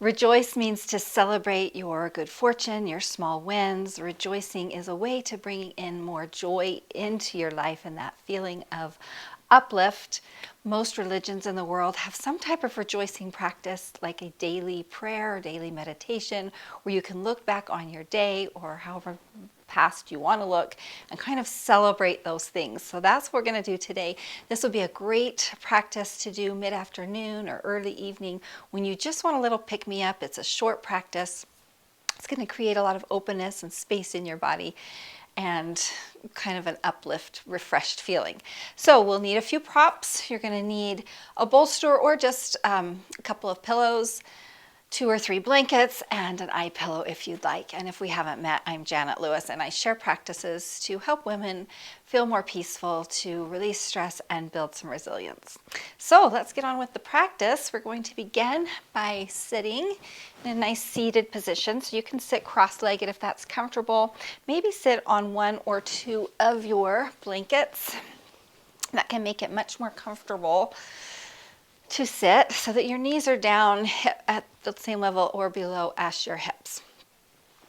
Rejoice means to celebrate your good fortune, your small wins. Rejoicing is a way to bring in more joy into your life and that feeling of uplift. Most religions in the world have some type of rejoicing practice, like a daily prayer or daily meditation, where you can look back on your day or however past you want to look and kind of celebrate those things. So that's what we're going to do today. This will be a great practice to do mid-afternoon or early evening when you just want a little pick-me-up. It's a short practice. It's going to create a lot of openness and space in your body and kind of an uplift, refreshed feeling. So we'll need a few props. You're going to need a bolster or just a couple of pillows, 2 or 3 blankets, and an eye pillow if you'd like. And if we haven't met, I'm Janet Lewis, and I share practices to help women feel more peaceful, to release stress, and build some resilience. So let's get on with the practice. We're going to begin by sitting in a nice seated position. So you can sit cross-legged if that's comfortable. Maybe sit on 1 or 2 of your blankets. That can make it much more comfortable to sit so that your knees are down at the same level or below as your hips.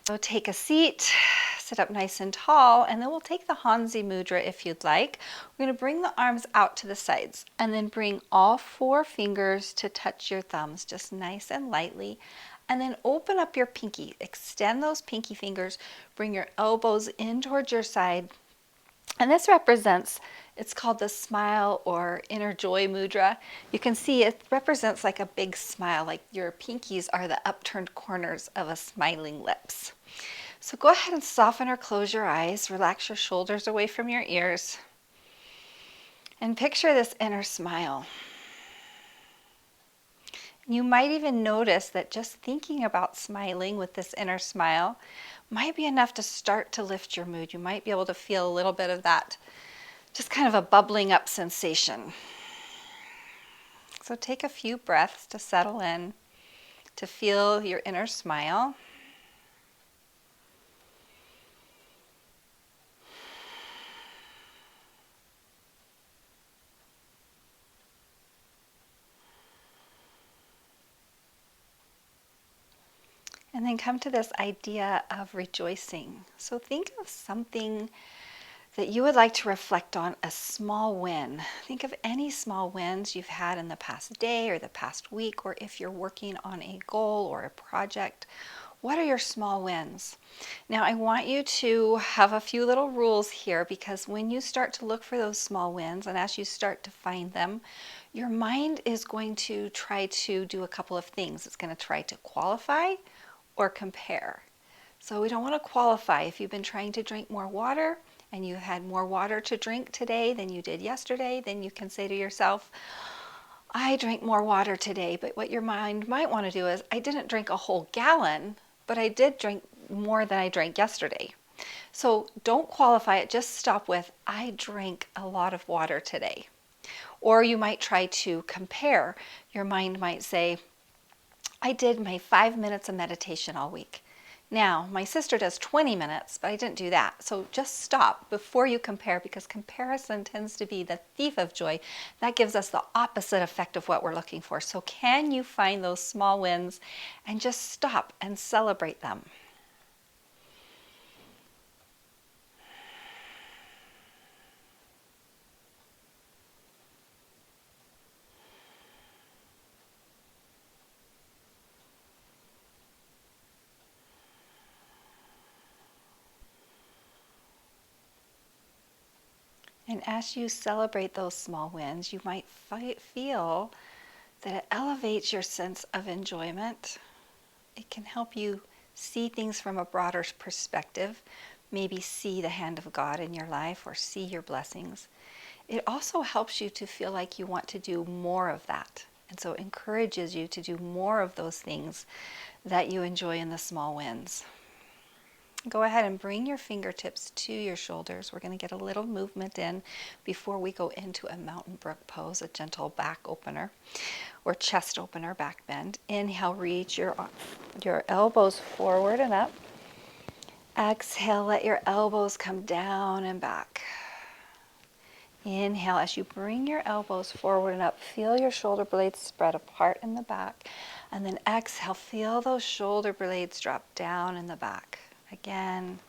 So take a seat, sit up nice and tall, and then we'll take the Hansi Mudra if you'd like. We're going to bring the arms out to the sides and then bring all 4 fingers to touch your thumbs, just nice and lightly. And then open up your pinky, extend those pinky fingers, bring your elbows in towards your side. And this represents, it's called the smile or inner joy mudra. You can see it represents like a big smile, like your pinkies are the upturned corners of a smiling lips. So go ahead and soften or close your eyes, relax your shoulders away from your ears, and picture this inner smile. You might even notice that just thinking about smiling with this inner smile might be enough to start to lift your mood. You might be able to feel a little bit of that, just kind of a bubbling up sensation. So take a few breaths to settle in, to feel your inner smile. And then come to this idea of rejoicing. So think of something that you would like to reflect on, a small win. Think of any small wins you've had in the past day or the past week, or if you're working on a goal or a project. What are your small wins? Now I want you to have a few little rules here, because when you start to look for those small wins and as you start to find them, your mind is going to try to do a couple of things. It's going to try to qualify or compare. So we don't want to qualify. If you've been trying to drink more water and you had more water to drink today than you did yesterday, then you can say to yourself, I drank more water today. But what your mind might want to do is, I didn't drink a whole gallon, but I did drink more than I drank yesterday. So don't qualify it, just stop with, I drank a lot of water today. Or you might try to compare. Your mind might say, I did my 5 minutes of meditation all week. Now, my sister does 20 minutes, but I didn't do that. So just stop before you compare, because comparison tends to be the thief of joy. That gives us the opposite effect of what we're looking for. So can you find those small wins and just stop and celebrate them? And as you celebrate those small wins, you might feel that it elevates your sense of enjoyment. It can help you see things from a broader perspective, maybe see the hand of God in your life or see your blessings. It also helps you to feel like you want to do more of that. And so it encourages you to do more of those things that you enjoy in the small wins. Go ahead and bring your fingertips to your shoulders. We're going to get a little movement in before we go into a mountain brook pose, a gentle back opener or chest opener, back bend. Inhale, reach your elbows forward and up. Exhale, let your elbows come down and back. Inhale, as you bring your elbows forward and up, feel your shoulder blades spread apart in the back. And then exhale, feel those shoulder blades drop down in the back. Again.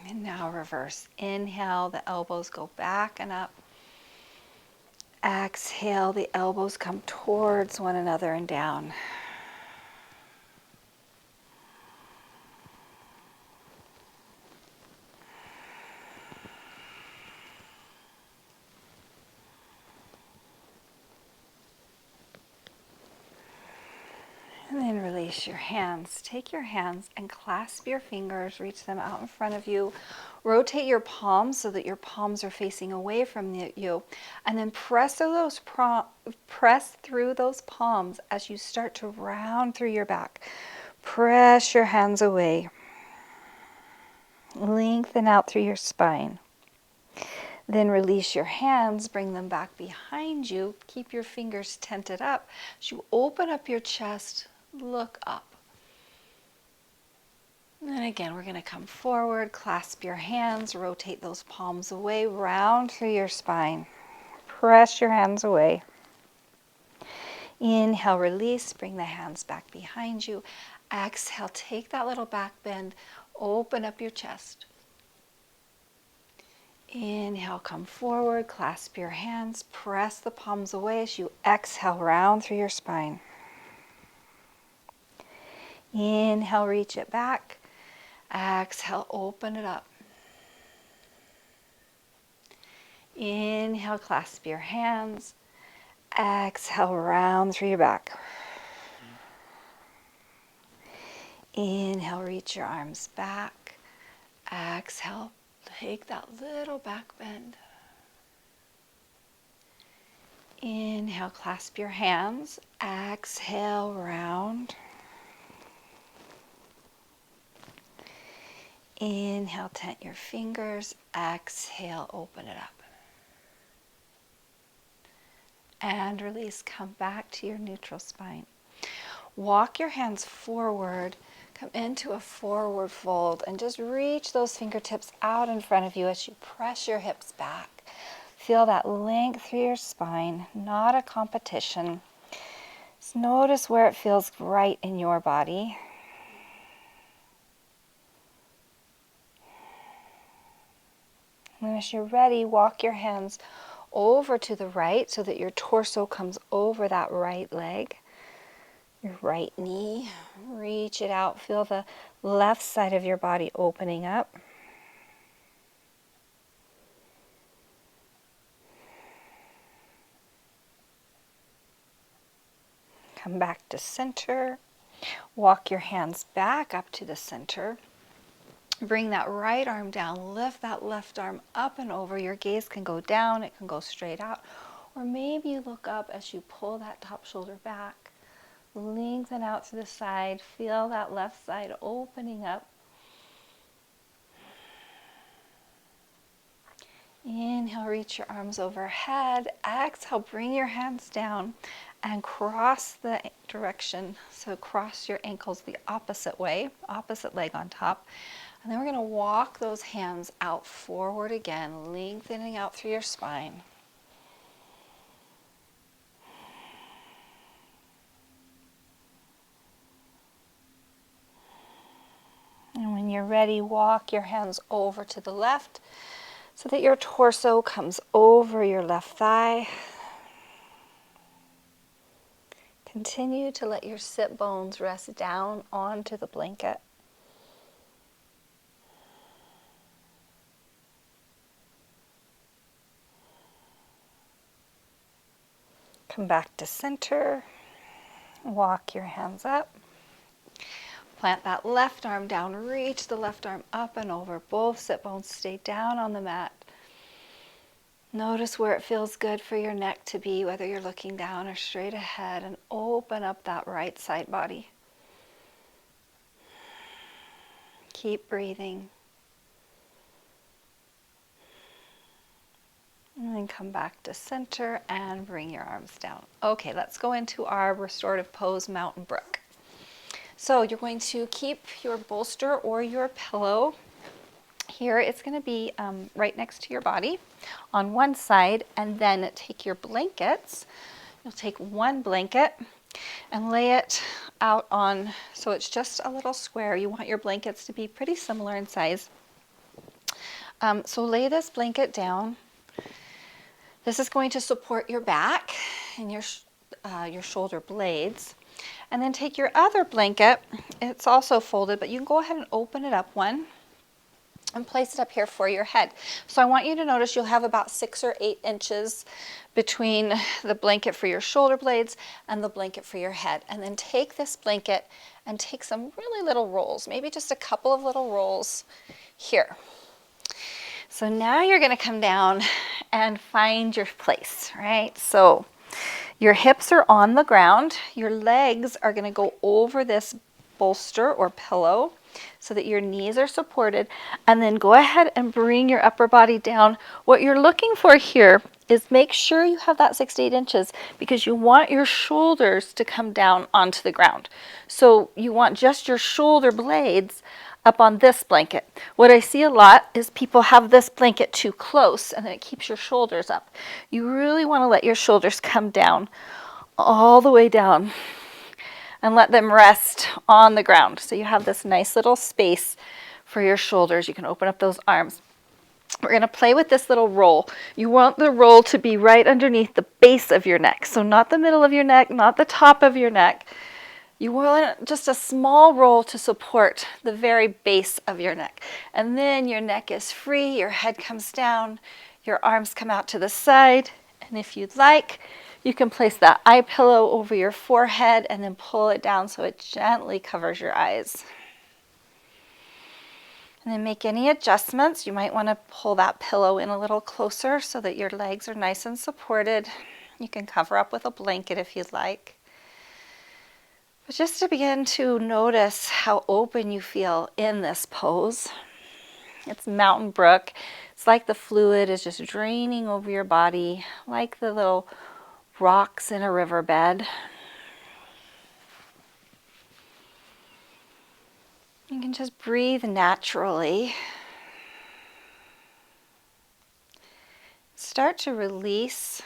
And now reverse. Inhale, the elbows go back and up. Exhale, the elbows come towards one another and down. And then release your hands. Take your hands and clasp your fingers, reach them out in front of you. Rotate your palms so that your palms are facing away from you. And then press through those palms as you start to round through your back. Press your hands away. Lengthen out through your spine. Then release your hands, bring them back behind you. Keep your fingers tented up. As you open up your chest, look up. And then again, we're going to come forward, clasp your hands, rotate those palms away, round through your spine. Press your hands away. Inhale, release, bring the hands back behind you. Exhale, take that little back bend, open up your chest. Inhale, come forward, clasp your hands, press the palms away as you exhale, round through your spine. Inhale, reach it back. Exhale, open it up. Inhale, clasp your hands. Exhale, round through your back. Inhale, reach your arms back. Exhale, take that little back bend. Inhale, clasp your hands. Exhale, round. Inhale, tent your fingers. Exhale, open it up. And release, come back to your neutral spine. Walk your hands forward, come into a forward fold, and just reach those fingertips out in front of you as you press your hips back. Feel that length through your spine, not a competition. Just notice where it feels right in your body. And as you're ready, walk your hands over to the right so that your torso comes over that right leg, your right knee. Reach it out. Feel the left side of your body opening up. Come back to center. Walk your hands back up to the center. Bring that right arm down, lift that left arm up and over. Your gaze can go down, it can go straight out, or maybe you look up as you pull that top shoulder back. Lengthen out to the side, feel that left side opening up. Inhale, reach your arms overhead. Exhale, bring your hands down and cross the direction. So cross your ankles the opposite way, opposite leg on top. And then we're going to walk those hands out forward again, lengthening out through your spine. And when you're ready, walk your hands over to the left so that your torso comes over your left thigh. Continue to let your sit bones rest down onto the blanket. Come back to center. Walk your hands up. Plant that left arm down. Reach the left arm up and over. Both sit bones stay down on the mat. Notice where it feels good for your neck to be, whether you're looking down or straight ahead, and open up that right side body. Keep breathing. And then come back to center and bring your arms down. Okay, let's go into our restorative pose, Mountain Brook. So you're going to keep your bolster or your pillow here, it's going to be right next to your body on one side, and then take your blankets. You'll take one blanket and lay it out on, so it's just a little square. You want your blankets to be pretty similar in size. So lay this blanket down. This is going to support your back and your shoulder blades. And then take your other blanket. It's also folded, but you can go ahead and open it up one and place it up here for your head. So I want you to notice you'll have about 6 or 8 inches between the blanket for your shoulder blades and the blanket for your head. And then take this blanket and take some really little rolls, maybe just a couple of little rolls here. So now you're going to come down and find your place, right? So your hips are on the ground. Your legs are going to go over this bolster or pillow so that your knees are supported. And then go ahead and bring your upper body down. What you're looking for here is make sure you have that 6 to 8 inches because you want your shoulders to come down onto the ground. So you want just your shoulder blades up on this blanket. What I see a lot is people have this blanket too close and then it keeps your shoulders up. You really want to let your shoulders come down all the way down and let them rest on the ground. So you have this nice little space for your shoulders. You can open up those arms. We're going to play with this little roll. You want the roll to be right underneath the base of your neck. So not the middle of your neck, not the top of your neck. You want just a small roll to support the very base of your neck. And then your neck is free, your head comes down, your arms come out to the side. And if you'd like, you can place that eye pillow over your forehead and then pull it down so it gently covers your eyes. And then make any adjustments. You might want to pull that pillow in a little closer so that your legs are nice and supported. You can cover up with a blanket if you'd like. But just to begin to notice how open you feel in this pose. It's mountain brook. It's like the fluid is just draining over your body, like the little rocks in a riverbed. You can just breathe naturally. Start to release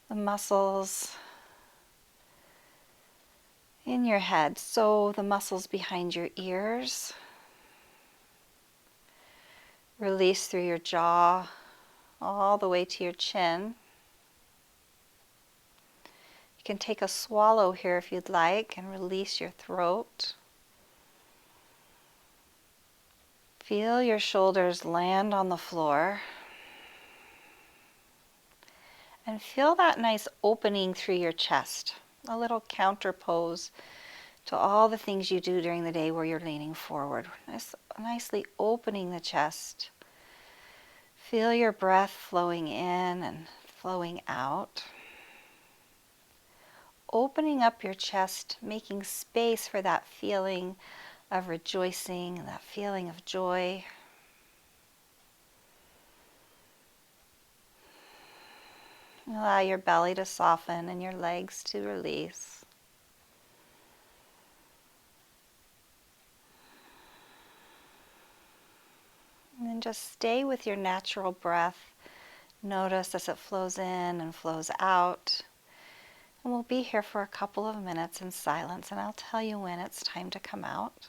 the muscles in your head, so the muscles behind your ears. Release through your jaw all the way to your chin. You can take a swallow here if you'd like and release your throat. Feel your shoulders land on the floor. And feel that nice opening through your chest. A little counter pose to all the things you do during the day where you're leaning forward. Nicely opening the chest. Feel your breath flowing in and flowing out. Opening up your chest, making space for that feeling of rejoicing and that feeling of joy. Allow your belly to soften and your legs to release. And then just stay with your natural breath. Notice as it flows in and flows out. And we'll be here for a couple of minutes in silence, and I'll tell you when it's time to come out.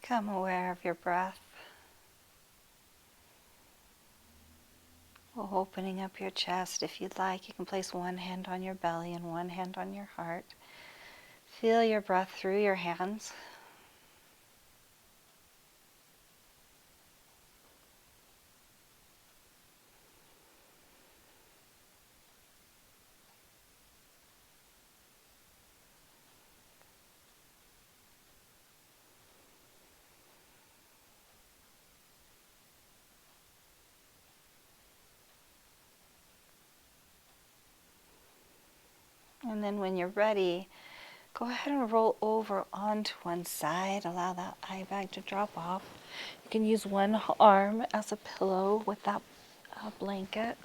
Become aware of your breath. Opening up your chest. If you'd like, you can place one hand on your belly and one hand on your heart. Feel your breath through your hands. And then when you're ready, go ahead and roll over onto one side. Allow that eye bag to drop off. You can use one arm as a pillow with that blanket.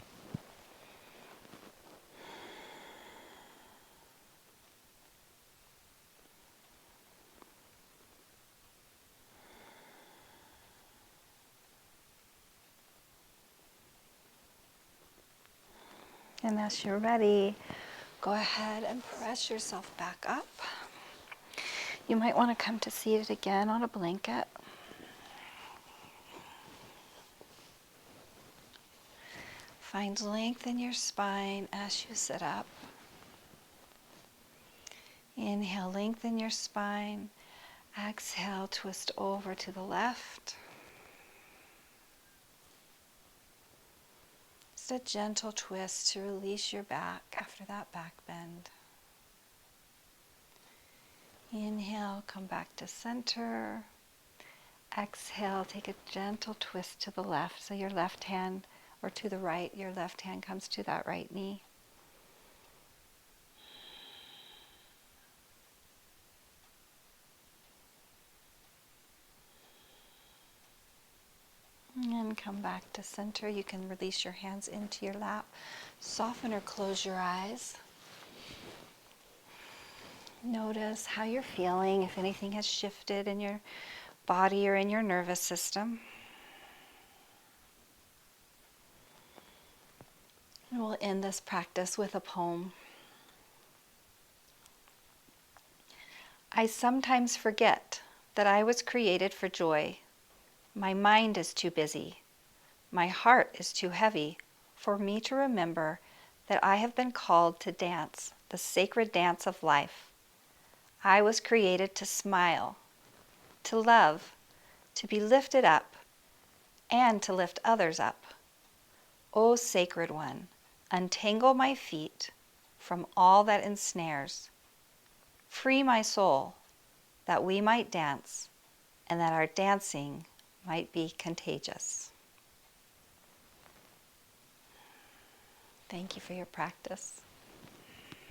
And as you're ready, go ahead and press yourself back up. You might want to come to seated again on a blanket. Find length in your spine as you sit up. Inhale, lengthen your spine. Exhale, twist over to the left. Just a gentle twist to release your back after that back bend. Inhale, come back to center. Exhale, take a gentle twist to the left. So your left hand, or to the right, your left hand comes to that right knee. And come back to center. You can release your hands into your lap. Soften or close your eyes. Notice how you're feeling, if anything has shifted in your body or in your nervous system. And we'll end this practice with a poem. I sometimes forget that I was created for joy. My mind is too busy. My heart is too heavy for me to remember that I have been called to dance the sacred dance of life. I was created to smile, to love, to be lifted up, and to lift others up. O Sacred One, untangle my feet from all that ensnares. Free my soul, that we might dance, and that our dancing might be contagious. Thank you for your practice.